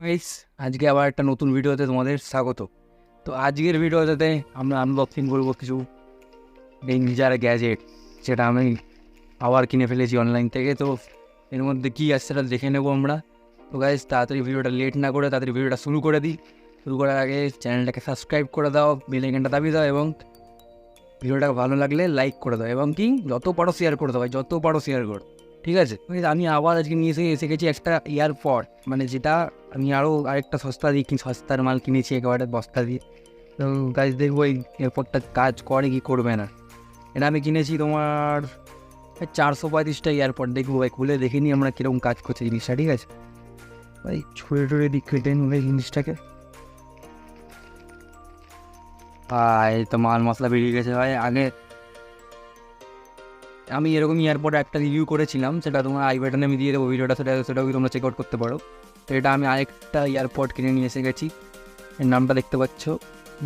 Guys, আজকে আবার একটা নতুন ভিডিওতে তোমাদের স্বাগত। তো আজকের ভিডিওটাতে আমরা আনবক্সিং করবো কিছু ডেঞ্জার গ্যাজেট, যেটা আমি আবার কিনে ফেলেছি অনলাইন থেকে। তো এর মধ্যে কী আছে সেটা দেখে নেবো আমরা। তো গাইস, তাড়াতাড়ি ভিডিওটা লেট না করে তাড়াতাড়ি ভিডিওটা শুরু করে দিই। শুরু করার আগে চ্যানেলটাকে সাবস্ক্রাইব করে দাও, বেল আইকনটা দাবিয়ে দাও এবং ভিডিওটা ভালো লাগলে লাইক করে দাও এবং কি যত পারো শেয়ার করে দাও ভাই, যত পারো শেয়ার করো, ঠিক আছে? আমি আবার আজকে নিয়ে এসে গেছি একটা ইয়ারপড, মানে যেটা আমি আরেকটা সস্তা দিয়ে সস্তার মাল কিনেছি একেবারে বস্তা দিয়ে। তো গাছ দেখবো এই এয়ারপডটা কাজ করে কি করবে না। এটা আমি কিনেছি তোমার 435 এয়ারপড। দেখবো ভাই, খুলে দেখিনি আমরা কীরকম কাজ করছে জিনিসটা, ঠিক আছে ভাই? ছুঁড়ে টুড়ে দিক কেটে নেবে জিনিসটাকে। এই তো মাল মশলা বেরিয়ে গেছে ভাই। আগে আমি এরকম এয়ারপড একটা রিভিউ করেছিলাম, সেটা তোমার আই বাটনে আমি দিয়ে দেবো ভিডিওটা, সেটাও তোমরা চেক আউট করতে পারো। তো এটা আমি আরেকটা এয়ারপড কিনে নিয়ে এসে গেছি। এর নামটা দেখতে পাচ্ছ,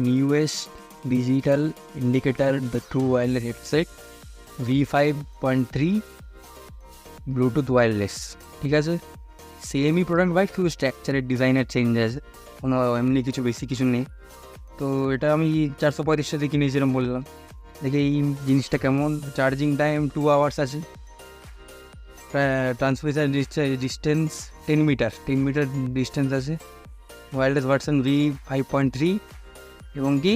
newest digital indicator the true wireless headset V5.3 Bluetooth wireless, ঠিক আছে? সেমই প্রোডাক্ট ভাই, শুধু স্ট্রাকচারের ডিজাইনের চেঞ্জ আছে, কোনো এমনি কিছু বেশি কিছু নেই। তো এটা আমি 435 দিয়ে কিনেছিলাম বললাম। দেখে এই জিনিসটা কেমন। চার্জিং টাইম 2 আওয়ার্স আছে। ট্রান্সমিশন ডিস্টেন্স 10 মিটার ডিস্টেন্স আছে। ওয়্যারলেস ভার্সন V5.3 এবং কি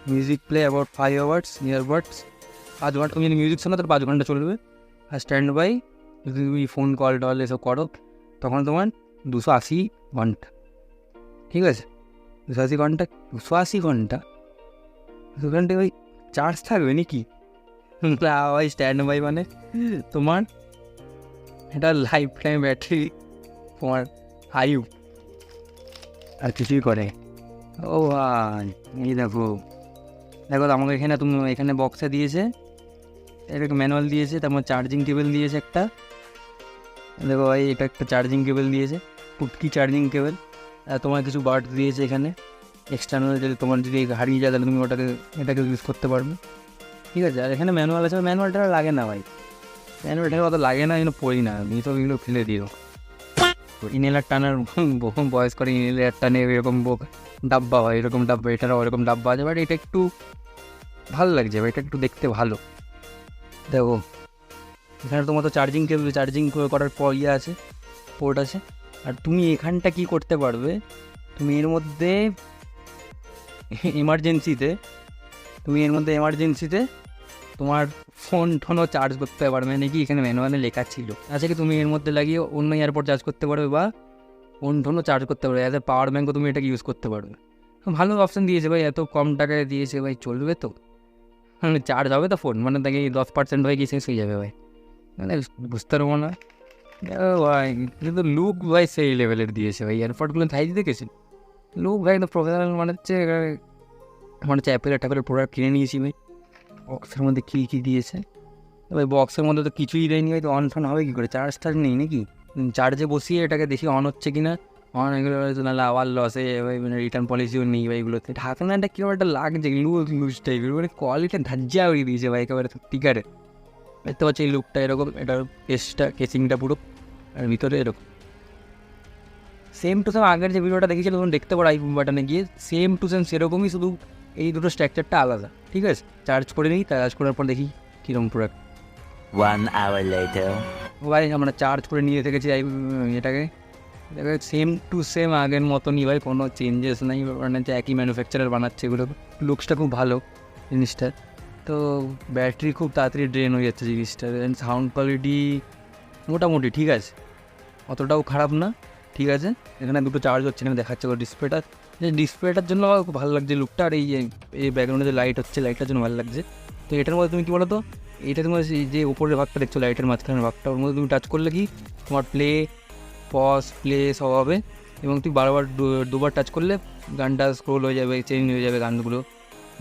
music play about 5 hours. Earbuds 5 ঘন্টা, তুমি যদি মিউজিক শোনো তাহলে 5 ঘন্টা চলবে। আর স্ট্যান্ড বাই যদি তুমি ফোন কল টল এসব করো তখন তোমার 280 ঘন্টা, ঠিক আছে? 280 ঘন্টা, 280 ঘন্টা ওই চার্জ থাকবে নাকি? ভাই স্ট্যান্ড বাই মানে তোমার এটা লাইফ টাইম ব্যাটারি, তোমার হাইপ আর কিছুই করে। ও ভাই, এই দেখো দেখো তো আমাকে এখানে এখানে বক্সে দিয়েছে, এটা ম্যানুয়াল দিয়েছে, তারপর চার্জিং কেবল দিয়েছে একটা। দেখো ভাই, এটা একটা চার্জিং কেবল দিয়েছে, পুটকি চার্জিং কেবল। আর তোমার কিছু বার্ড দিয়েছে এখানে এক্সটার্নাল, যদি তোমার যদি হারিয়ে যায় তাহলে তুমি এটাকে ইউজ করতে পারবে, ঠিক আছে? আর এখানে ম্যানুয়াল আছে, ম্যানুয়ালটা লাগে না ভাই, ম্যানুয়ালটা অত লাগে না, এগুলো পড়ি না আমি, সব এগুলো ফেলে দিও। ইনহেলার টানার বহু বয়স করে ইনহেলার টানে এরকম ডাব্বা হয়, এরকম ডাব্বা, এটারও ওরকম ডাব্বা আছে। বাট এটা একটু ভালো লাগছে, এটা একটু দেখতে ভালো। দেখো এখানে তোমার তো চার্জিং কেবল, চার্জিং করার পর আছে, পোর্ট আছে। আর তুমি এখানটা কি করতে পারবে, তুমি এর মধ্যে এমার্জেন্সিতে তোমার ফোন টোনও চার্জ করতে পারবে নাকি, এখানে ম্যানুয়ালে লেখা ছিল। আচ্ছা, কি তুমি এর মধ্যে লাগিয়ে অন্য এয়ারপড চার্জ করতে পারবে বা ফোন টোনও চার্জ করতে পারবে, অ্যাজ এ পাওয়ার ব্যাঙ্কও তুমি এটাকে ইউজ করতে পারবে। ভালো অপশান দিয়েছে ভাই, এত কম টাকায় দিয়েছে ভাই, চলবে তো? মানে চার্জ হবে তো ফোন, মানে দেখি 10% হয়ে গিয়ে শেষ হয়ে যাবে ভাই, মানে বুঝতে পারবো না ভাই। কিন্তু লুক ভাই সেই লেভেলের দিয়েছে ভাই, এয়ারপডগুলো সাইজ দেখেছেন, লুক ভাই একদম প্রফেশনাল। মনে হচ্ছে অ্যাপেলের প্রোডাক্ট কিনে নিয়েছি ভাই। বক্সের মধ্যে কী কী দিয়েছে ভাই? বক্সের মধ্যে তো কিছুই দেয়নি ভাই, তো অন ফোন হবে কী করে? চার্জ নেই নাকি? চার্জে বসিয়ে এটাকে দেখি অন হচ্ছে কি না। অন এগুলো নাহলে আবার লসে ভাই, মানে রিটার্ন পলিসিও নেই ভাই এগুলোতে। ঢাকনাটা কীরকম একটা লাগছে, লুজ টাইপের, মানে কোয়ালিটি ধাজ্জা উড়িয়ে দিয়েছে ভাই একেবারে সত্যিকারে। দেখতে পাচ্ছি এই লুকটা এরকম, এটার কেসিংটা পুরো, আর ভিতরে এরকম সেম টু সেম আগের যে ভিডিওটা দেখেছিল তখন দেখতে পারো আই বাটনে গিয়ে, সেম টু সেম সেরকমই, শুধু এই দুটো স্ট্রাকচারটা আলাদা, ঠিক আছে? চার্জ করে নিই, চার্জ করার পর দেখি কীরকম প্রোডাক্ট। 1 hour later. ভাই আমরা চার্জ করে নিয়ে থেকেছি এটাকে, দেখো সেম টু সেম আগের মতনই ভাই, কোনো চেঞ্জেস নেই, মানে একই ম্যানুফ্যাকচারার বানাচ্ছে এগুলো। লুকসটা খুব ভালো জিনিসটার। তো ব্যাটারি খুব তাড়াতাড়ি ড্রেন হয়ে যাচ্ছে জিনিসটার। সাউন্ড কোয়ালিটি মোটামুটি ঠিক আছে, অতটাও খারাপ না, ঠিক আছে। এখানে দুটো চার্জ হচ্ছে, এখানে দেখাচ্ছে ডিসপ্লেটা, যে ডিসপ্লেটার জন্য আমার খুব ভালো লাগছে লুকটা। আর এই ব্যাকগ্রাউন্ডে যে লাইট হচ্ছে, লাইটটার জন্য ভালো লাগছে। তো এটার মধ্যে তুমি কী বলো তো, এটা তোমার যে উপরের ভাগটা দেখছো, লাইটের মাঝখানের ভাগটা, ওর মধ্যে তুমি টাচ করলে কি তোমার প্লে সব হবে। এবং তুই বারবার দুবার টাচ করলে গানটা স্ক্রোল হয়ে যাবে, চেঞ্জ হয়ে যাবে গানগুলো।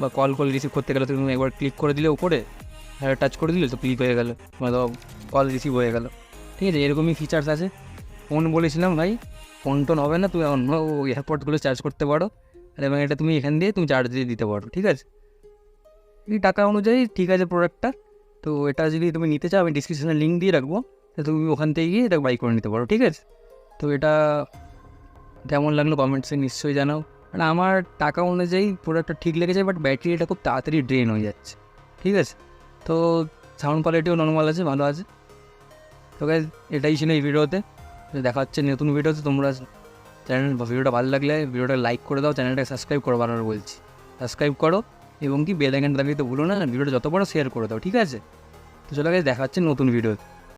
বা কল রিসিভ করতে গেলে তুমি একবার ক্লিক করে দিলে উপরে, আর টাচ করে দিলে তো ক্লিক হয়ে গেলো, মানে কল রিসিভ হয়ে গেলো, ঠিক আছে? এরকমই ফিচার্স আছে। ফোন বলেছিলাম ভাই, ফোন টোন হবে না, তুমি অন্য এয়ারপডগুলো চার্জ করতে পারো। আর এবং এটা তুমি এখান দিয়ে তুমি চার্জ দিয়ে দিতে পারো, ঠিক আছে? এই টাকা অনুযায়ী ঠিক আছে প্রোডাক্টটা। তো এটা যদি তুমি নিতে চাও আমি ডিসক্রিপশনে লিঙ্ক দিয়ে রাখবো, তো তুমি ওখান থেকে গিয়ে এটা বাই করে নিতে পারো, ঠিক আছে? তো এটা কেমন লাগলো কমেন্টসে নিশ্চয়ই জানাও। মানে আমার টাকা অনুযায়ী প্রোডাক্টটা ঠিক লেগেছে, বাট ব্যাটারিটা খুব তাড়াতাড়ি ড্রেন হয়ে যাচ্ছে। ঠিক আছে, তো সাউন্ড কোয়ালিটিও নর্মাল আছে, ভালো আছে। তো গাইজ এটাই ছিল এই ভিডিওতে। দেখা হচ্ছে নতুন ভিডিওতে। তোমরা ভিডিওটা ভালো লাগলে ভিডিওটা লাইক করে দাও, চ্যানেলটাকে সাবস্ক্রাইব করো, বারবার বলছি সাবস্ক্রাইব করো, এবং কি বেল আইকনটা দাবিয়ে তো ভুলো না, ভিডিওটা যত বড় শেয়ার করে দাও। ঠিক আছে, তো চলো গাইজ দেখা হচ্ছে নতুন ভিডিওতে।